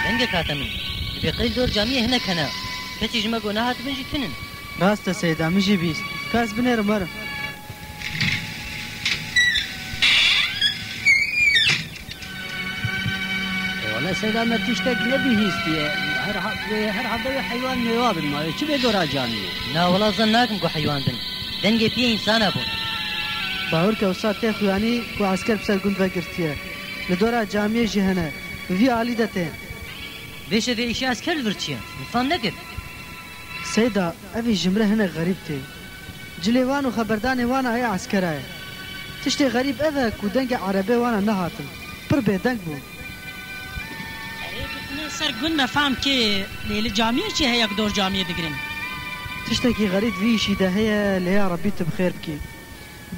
دنگه کاتمی به قیل دور جامیه هنه کنه کسی جمع گناهات بنجی تنن راست سیدا میجی بیست کاس بنرم ورم والله سيدا ما تشتاق نبي هيستي هر حبة حيوان نواب ما شو بدور جاني نا والله ظنناكم كو حيوان بن دنگه بيه انسان ابو باور که استاد ته خوانی کو عسكر بسر گند وگرتیه لدورا جامعه جهنه وی عالی دته بيش في اشي عسكر الورتشيا انسان نقر سيدا اوی جمره هنه غریب ته جلیوان و خبردان وانا ای عسكره تشتی غریب اوه کو دنگ عربه وانا نهاتن پر به دنگ بو سر گند مفهم که لیل جامعه چه هی یک دور جامعه دگرن تشتكي غريب فيشي ده هي اللي يا ربي بخير بكي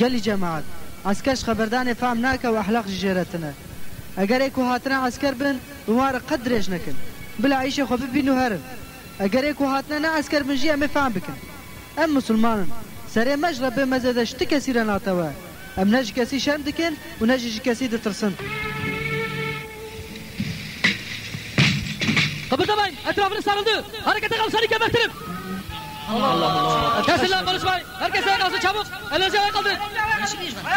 قال لي جماعة عسكرش خبرداني فهمناك واخلاق جيرتنا اگريكو هاتنا عسكر بن ومار قدرش نكن بلا عيشه خو بينو هرب اگريكو هاتنا عسكر بن جي ام فهم بكن ام مسلمان سري مجرب بمزدش تكسير ناتوا ام نج كسي شرم دكن ونج كسي دترسن قبل تبعين اطرافنا sarıldı harekete kalsana gebertirim Allah Allah. Kesinler konuşmayın. Herkes ayağa kalsın çabuk. Ellerinizi ayağa kaldırın.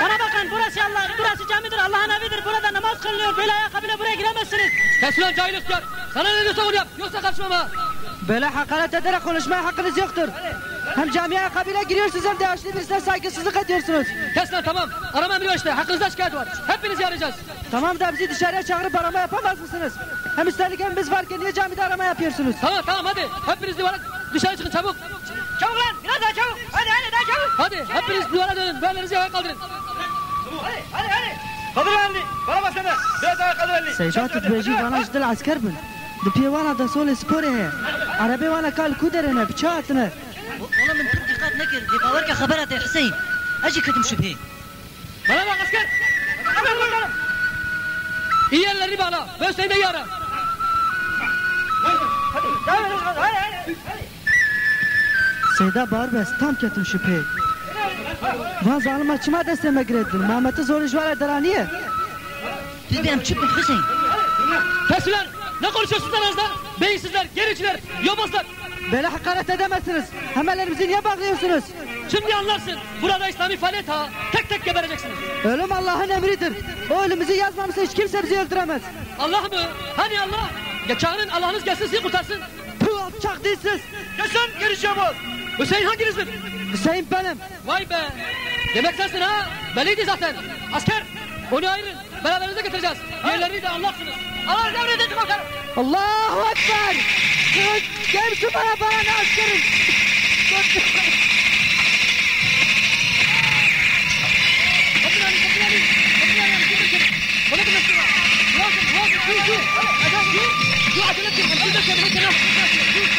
Bana bakın burası Allah, burası camidir, Allah'ın evidir. Burada namaz kılınıyor. Böyle ayakkabıyla buraya giremezsiniz. Kes ulan cahil ihtiyar. Sana ne diyorsa onu yap. Yoksa karışmam ha. Böyle hakaret ederek konuşmaya hakkınız yoktur. Hem camiye kabile giriyorsunuz hem de yaşlı birisine saygısızlık ediyorsunuz. Kes lan tamam. Arama emri var işte. Hakkınızda şikayet var. Hepinizi arayacağız. Tamam da bizi dışarıya çağırıp arama yapamaz mısınız? Hem üstelik hem biz varken niye camide arama yapıyorsunuz? Tamam hadi. Hepiniz dışarı çıkın çabuk. Çabuk lan, biraz daha çabuk. Hadi daha çabuk. Hadi hepiniz duvara dönün. Ellerinizi ayağa kaldırın. Hadi. Kaldır elini. Bana bak sen de. Biraz ayağa kaldır elini. سيجات تبيجي وانا جدل عسكر بن دبي وانا دا سول سبوري هي عربي وانا قال كودرنا بشاتنا والله من تدقيقات نقر دي باورك خبرات يا حسين اجي كتم شبهي Bana bak asker. İyi ellerini bağla. Ve Hüseyin de iyi ara. Hadi. سيدا بار بس تام كتم شبهي وان ظالم açma desteme girdin Mehmet'i zor işvara deraniye Biz benim çıkın Hüseyin Kes ulan. Ne konuşuyorsunuz lan ağızda? Beyinsizler, gericiler, yobazlar. Böyle hakaret edemezsiniz hemellerimizi niye bağlıyorsunuz Şimdi anlarsın. Burada İslami faaliyet ha. Tek tek gebereceksiniz. ölüm Allah'ın emridir o ölümümüzü yazmamışsa hiç kimse bizi öldüremez Allah mı? Hani Allah? Ya çağırın Allah'ınız gelsin sizi kurtarsın. bu alçak değilsiz Kesin girişeceğim o. Hüseyin hanginizdir? Hüseyin benim Vay be. Demek sensin ha. Belliydi zaten. Asker. Onu ayırın. Beraberinize getireceğiz. Diğerlerini de Allah'sınız. Allah emredin bakalım. Allahu Ekber gel şu bana ne askerim Kapın Ali. Bana kırmasın. Şu acele etsin. Acele etsin.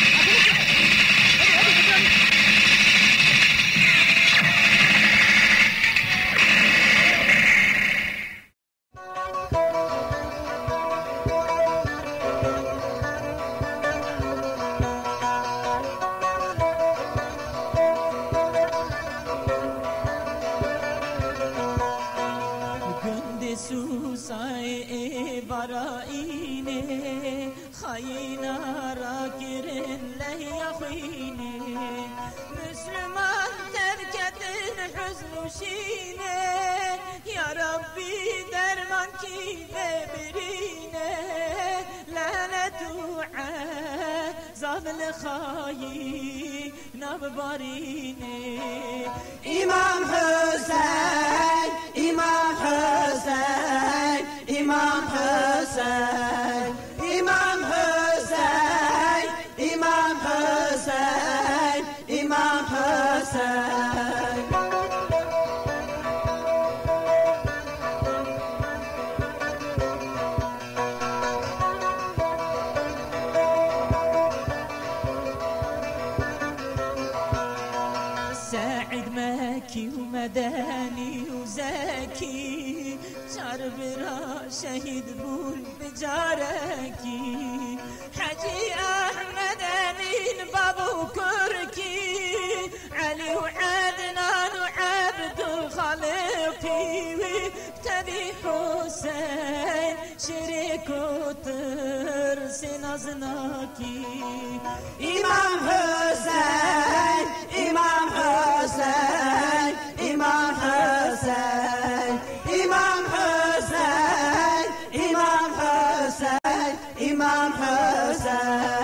Müslüman terk edin hüznü şine Ya Rabbi derman ki birine Lale dua zavl khayi nabbarine İmam Hüseyin İmam Hüseyin İmam Hüseyin İmam Hüseyin İmam Hüseyin İmam Hüseyin سعد مكي ومداني وزكي جربرا شهيد بول بجاركي حجي احمد امين بابو كركي علي وعدنان وعبد الخالقي تبي حسين شريك وترسنا nazınaki. İmam Hüseyin, İmam Hüseyin, İmam Hüseyin, İmam Hüseyin, İmam Hüseyin, İmam Hüseyin.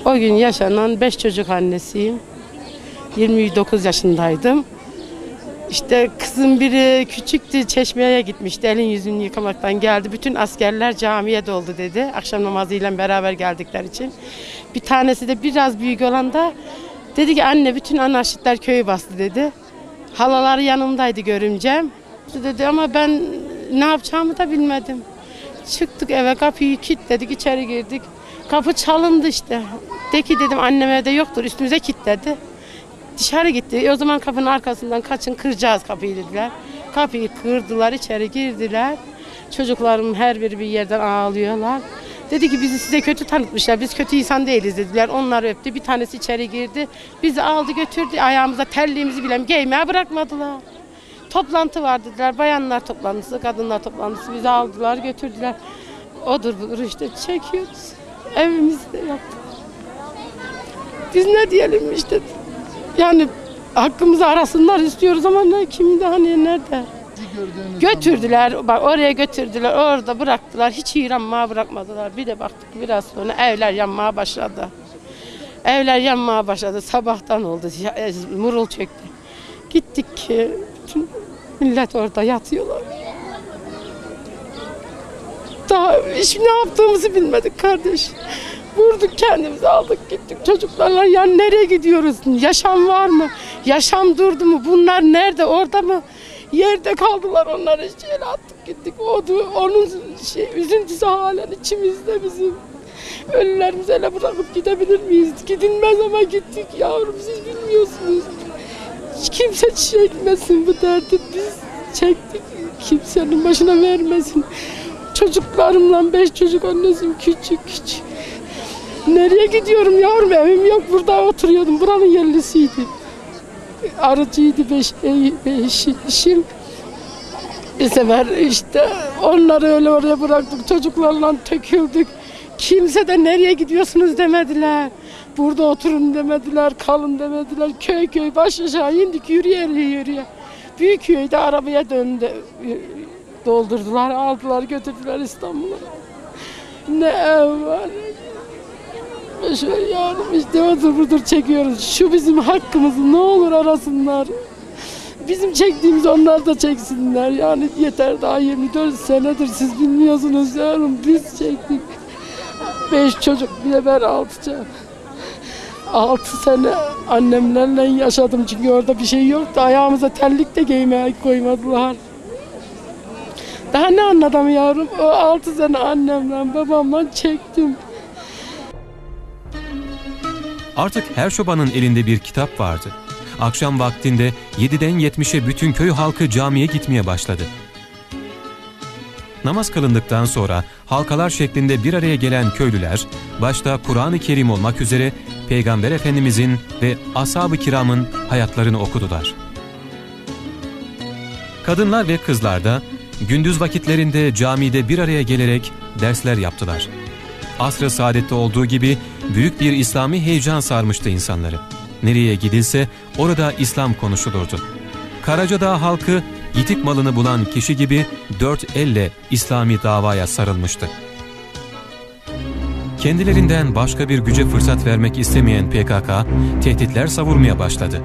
O gün yaşanan 5 çocuk annesiyim. 29 yaşındaydım. İşte kızım biri küçüktü, Çeşme'ye gitmişti, elin yüzünü yıkamaktan geldi. Bütün askerler camiye doldu dedi, akşam namazıyla beraber geldikleri için. Bir tanesi de biraz büyük olan da dedi ki anne bütün anarşistler köyü bastı dedi. Halaları yanımdaydı görümcem. Dedi ama ben ne yapacağımı da bilmedim. Çıktık eve, kapıyı kilitledik, içeri girdik. Kapı çalındı işte. De ki dedim annem evde yoktur, üstümüze kilitledi. Dışarı gitti. O zaman kapının arkasından kaçın, kıracağız kapıyı dediler. Kapıyı kırdılar, içeri girdiler. Çocuklarım her biri bir yerden ağlıyorlar. Dedi ki bizi size kötü tanıtmışlar, biz kötü insan değiliz dediler. Onlar öptü, bir tanesi içeri girdi. Bizi aldı götürdü, ayağımıza terliğimizi bile giymeye bırakmadılar. Toplantı var dediler, bayanlar toplantısı, kadınlar toplantısı. Bizi aldılar götürdüler. Odur budur işte çekiyoruz. Evimizde yaptık. Biz ne diyelim işte. Yani hakkımızı arasınlar istiyoruz ama ne, kimde hani nerede? Götürdüler, bak oraya götürdüler, orada bıraktılar, hiç yıranmaya bırakmadılar. Bir de baktık biraz sonra evler yanmaya başladı. Evler yanmaya başladı, sabahtan oldu, murul çöktü. Gittik ki bütün millet orada yatıyorlar. Daha hiç ne yaptığımızı bilmedik kardeş. Vurduk kendimizi, aldık gittik çocuklarla. Yani nereye gidiyoruz? Yaşam var mı? Yaşam durdu mu? Bunlar nerede? Orada mı? Yerde kaldılar, onları şeyle attık gittik. Onun üzüntüsü halen içimizde bizim. Ölülerimizi ele bırakıp gidebilir miyiz? Gidilmez ama gittik yavrum, siz bilmiyorsunuz. Hiç kimse çekmesin bu derdi, biz çektik. Kimsenin başına vermesin. Çocuklarımla 5 çocuk annesiyim, küçük. Nereye gidiyorum yavrum, evim yok, burada oturuyordum, buranın yerlisiydi. Arıcıydı 5 işim. Bir sefer işte onları öyle oraya bıraktık, çocuklarla töküldük. Kimse de nereye gidiyorsunuz demediler. Burada oturun demediler, kalın demediler. Köy baş aşağı indik, yürüye. Büyükköy'de arabaya döndü. Doldurdular, aldılar, götürdüler İstanbul'a. Ne ev var. Şöyle yavrum işte odur çekiyoruz. Şu bizim hakkımızı ne olur arasınlar. Bizim çektiğimiz onlar da çeksinler. Yani yeter, daha 24 senedir siz bilmiyorsunuz yavrum. Biz çektik. 5 çocuk, bir de ben 6 sene annemlerle yaşadım çünkü orada bir şey yoktu. Ayağımıza terlik de giymeye koymadılar. Daha ne anladım yavrum? O 6 sene annemle babamla çektim. Artık her çobanın elinde bir kitap vardı. Akşam vaktinde 7'den 70'e bütün köy halkı camiye gitmeye başladı. Namaz kılındıktan sonra halkalar şeklinde bir araya gelen köylüler, başta Kur'an-ı Kerim olmak üzere Peygamber Efendimizin ve ashab-ı kiramın hayatlarını okudular. Kadınlar ve kızlar da gündüz vakitlerinde camide bir araya gelerek dersler yaptılar. Asr-ı saadette olduğu gibi büyük bir İslami heyecan sarmıştı insanları. Nereye gidilse orada İslam konuşulurdu. Karacadağ halkı yitik malını bulan kişi gibi 4 elle İslami davaya sarılmıştı. Kendilerinden başka bir güce fırsat vermek istemeyen PKK tehditler savurmaya başladı.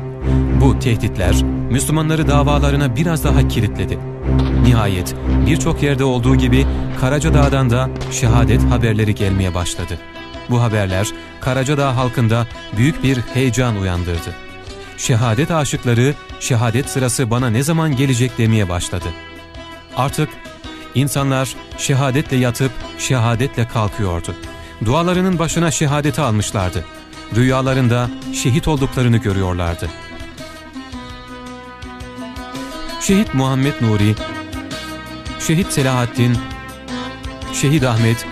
Bu tehditler Müslümanları davalarına biraz daha kilitledi. Nihayet birçok yerde olduğu gibi Karacadağ'dan da şehadet haberleri gelmeye başladı. Bu haberler Karacadağ halkında büyük bir heyecan uyandırdı. Şehadet aşıkları şehadet sırası bana ne zaman gelecek demeye başladı. Artık İnsanlar şehadetle yatıp şehadetle kalkıyordu. Dualarının başına şehadeti almışlardı. Rüyalarında şehit olduklarını görüyorlardı. Şehit Muhammed Nuri, Şehit Selahaddin, Şehit Ahmet,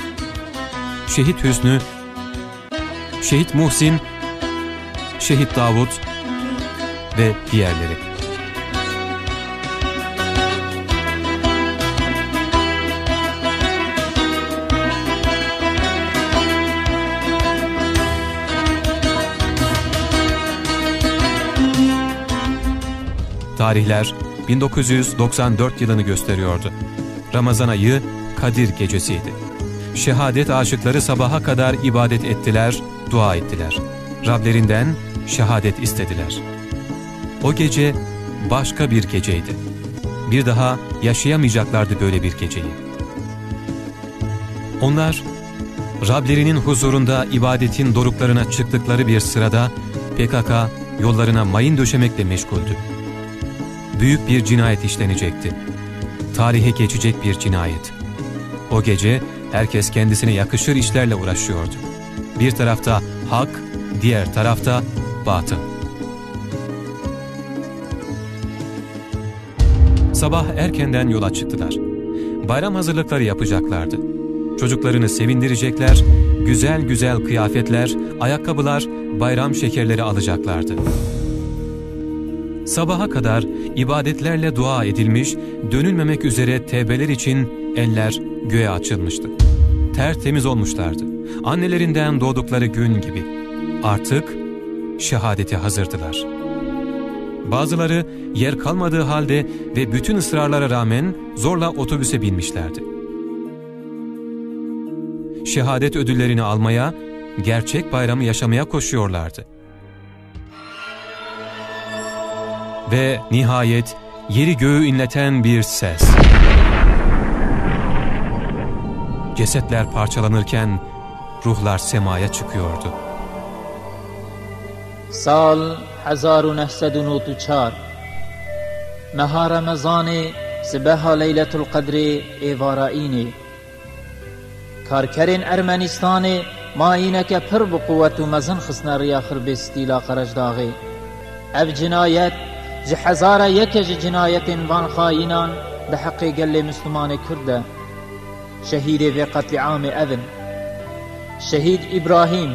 Şehit Hüsnü, Şehit Muhsin, Şehit Davut ve diğerleri. Tarihler 1994 yılını gösteriyordu. Ramazan ayı Kadir gecesiydi. Şehadet aşıkları sabaha kadar ibadet ettiler, dua ettiler. Rablerinden şehadet istediler. O gece başka bir geceydi. Bir daha yaşayamayacaklardı böyle bir geceyi. Onlar Rablerinin huzurunda ibadetin doruklarına çıktıkları bir sırada PKK yollarına mayın döşemekle meşguldü. Büyük bir cinayet işlenecekti. Tarihe geçecek bir cinayet. O gece herkes kendisine yakışır işlerle uğraşıyordu. Bir tarafta hak, diğer tarafta batıl. Sabah erkenden yola çıktılar. Bayram hazırlıkları yapacaklardı. Çocuklarını sevindirecekler, güzel güzel kıyafetler, ayakkabılar, bayram şekerleri alacaklardı. Sabaha kadar ibadetlerle dua edilmiş, dönülmemek üzere tevbeler için eller göğe açılmıştı. Tertemiz olmuşlardı. Annelerinden doğdukları gün gibi. Artık şehadete hazırdılar. Bazıları yer kalmadığı halde ve bütün ısrarlara rağmen zorla otobüse binmişlerdi. Şehadet ödüllerini almaya, gerçek bayramı yaşamaya koşuyorlardı. Ve nihayet yeri göğü inleten bir ses. Cesetler parçalanırken ruhlar semaya çıkıyordu. Sal 1994 Meha Ramazani Sibeha Leyletul Kadri Evaraini Karkerin Ermenistan'ı Mayineke pır bu kuvvetu mezin xısna riyakır bestila qarajdağı Ev cinayet ji hezara yeke ji cinayetin van khainan de haqqi gelle Müslümanı Kürde şehidi ve katliamı evin Şehid İbrahim,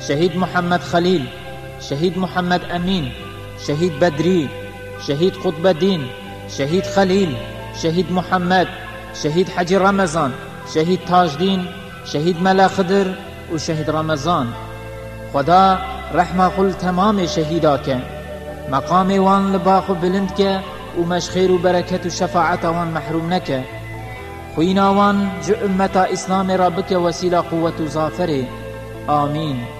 Şehid Muhammed Halil, Şehid Muhammed Emin, Şehid Bedri, Şehid Kutbeddin, Şehid Halil, Şehid Muhammed, Şehid Hacı Ramazan, Şehid Tajdin, Şehid Mela Khıdır ve Şehid Ramazan. Xuda rahma kul tamam şehida ke. Makam wan libaxu bilind ke و مشخير وبركة وشفاعة وان محروم نكه خوينا وان جو أمتا إسلام ربك وسيلة قوة ظافره آمين.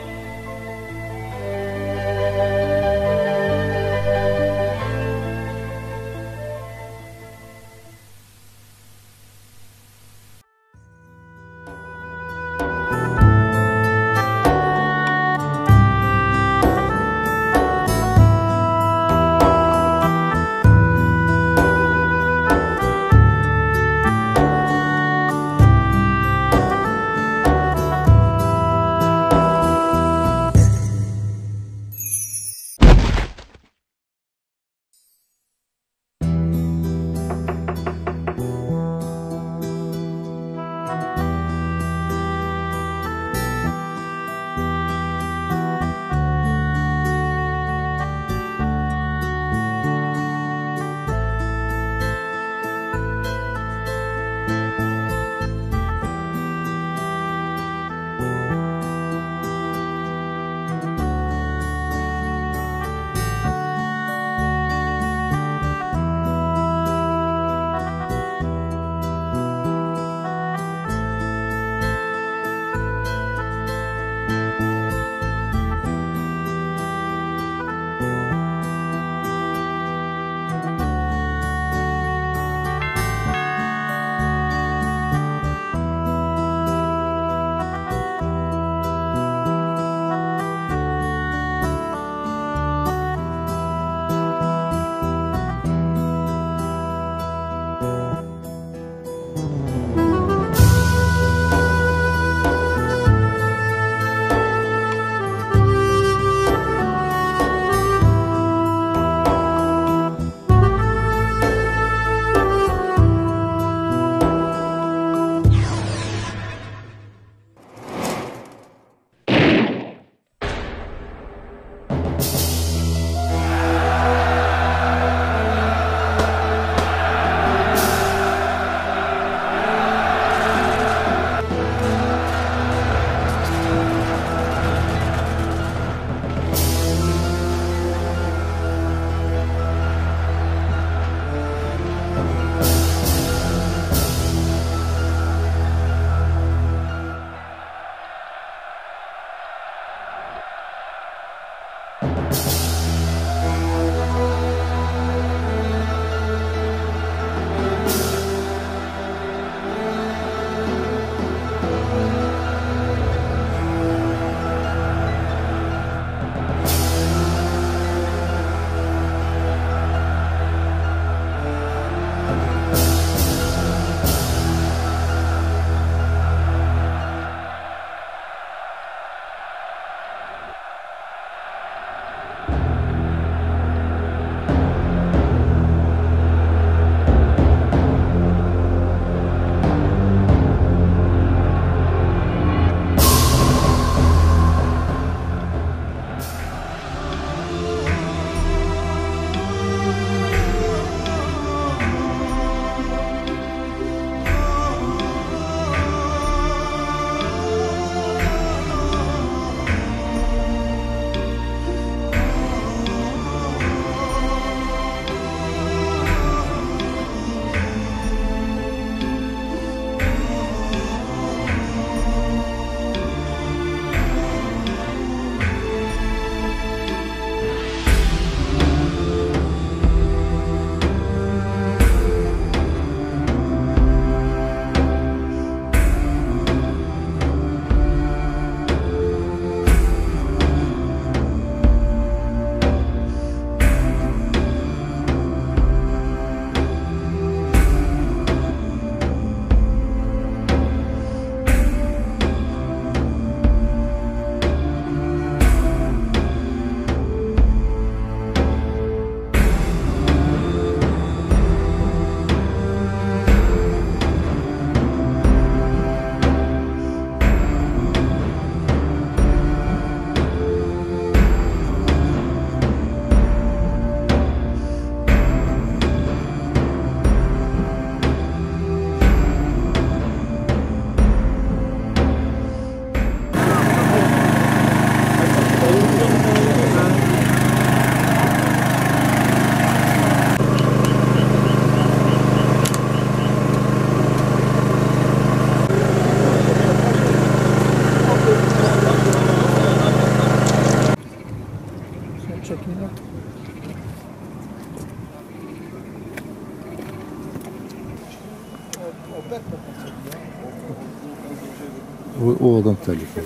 O adam tehlikeli.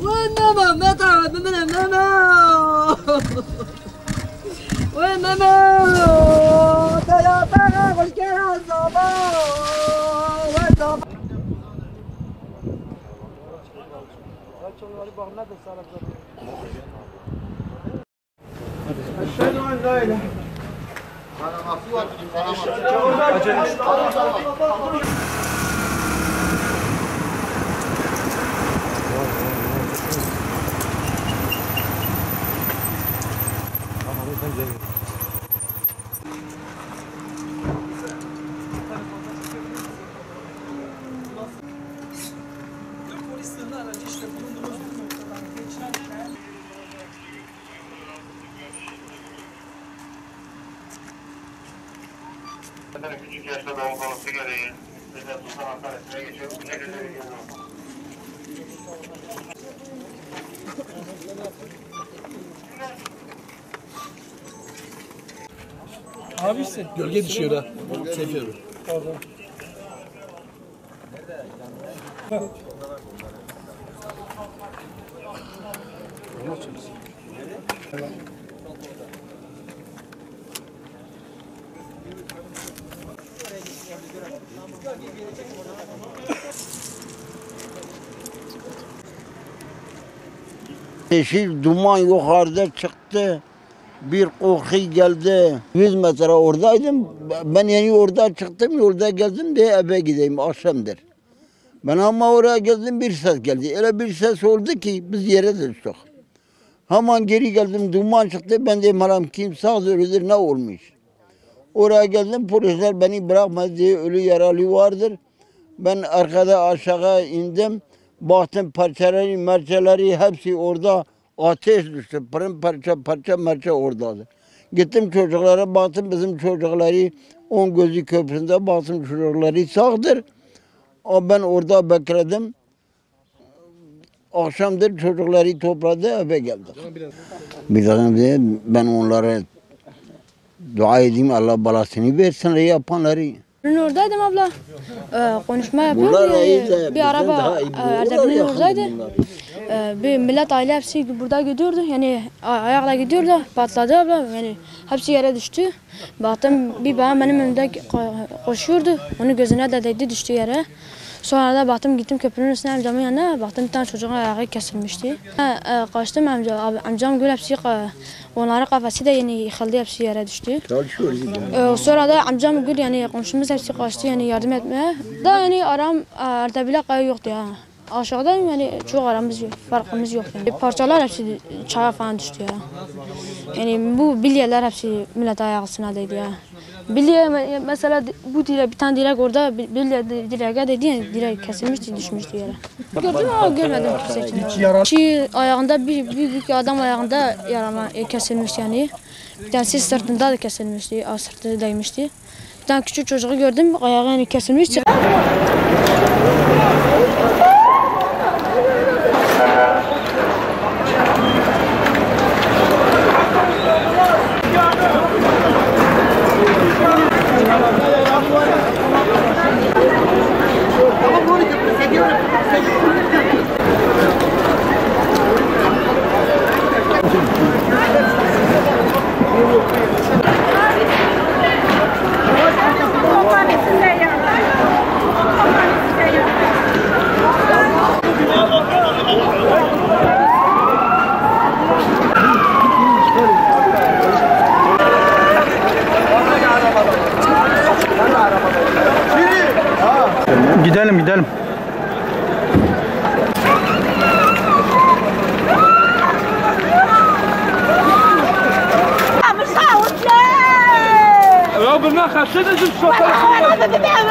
وين متى من ماما وين ماما يا ترى مشكلة الصباح أشهد أن لا إله küçük yaşta doğum konusu gereği bize Sultan Hastanesi'ne geçiyoruz. Abi işte gölge düşüyor ha. Seyfi abi. Pardon. Yeşil duman yukarıda çıktı. Bir koku geldi. 100 metre oradaydım. Ben yani orada çıktım, yolda geldim diye eve gideyim, akşamdır. Ben ama oraya geldim, bir ses geldi. Öyle bir ses oldu ki biz yere düştük. Hemen geri geldim, duman çıktı. Ben dedim haram kim sağdır ölüdür, ne olmuş? Oraya geldim, polisler beni bırakmadı diye ölü yaralı vardır. Ben arkada aşağı indim. Baktım parçaları, merçeleri hepsi orada. Ateş düştü. Parça oradadır. Gittim çocuklara baktım, bizim çocukları 10 gözü köprüsünde baktım çocukları sağdır. Ama ben orada bekledim. Akşamdır çocukları topladı, eve geldik. Bir daha ben onlara dua edeyim, Allah balasını versin yapanları. Ben oradaydım abla. Konuşma yapıyordu. Bir araba Erdebil'in oradaydı. Bir millet aile hepsi burada gidiyordu. Yani ayakla gidiyordu. Patladı abla. Yani hepsi yere düştü. Baktım bir bana benim önümde koşuyordu. Onun gözüne de değdi, düştü yere. Sonra da baktım gittim köprünün üstüne amcamın yanına. Baktım bir tane çocuğun ayağı kesilmişti. Kaçtım amcam gül hepsi onların kafası da yani yıkıldı, hepsi yere düştü. Sonra da amcam gül yani komşumuz hepsi kaçtı yani yardım etmeye. Da yani aram Erdebil'e kayı yoktu ya. Aşağıda yani çok aramız yok, farkımız yok yani. Parçalar hepsi çaya falan düştü ya. Yani bu bilyeler hepsi millet ayağısına değdi ya. Bilye mesela bu direk, bir tane direk orada bilye direğe değdi yani direk kesilmişti, düşmüştü yere. Gördüm ama görmedim kimse için. Ayağında büyük adam ayağında yarama kesilmiş yani. Bir tanesi sırtında da kesilmişti, sırtı değmişti. Bir tane küçük çocuğu gördüm, ayağı yani kesilmiş. Gidelim. Ya bilmem kaç Şunu şu şoförü.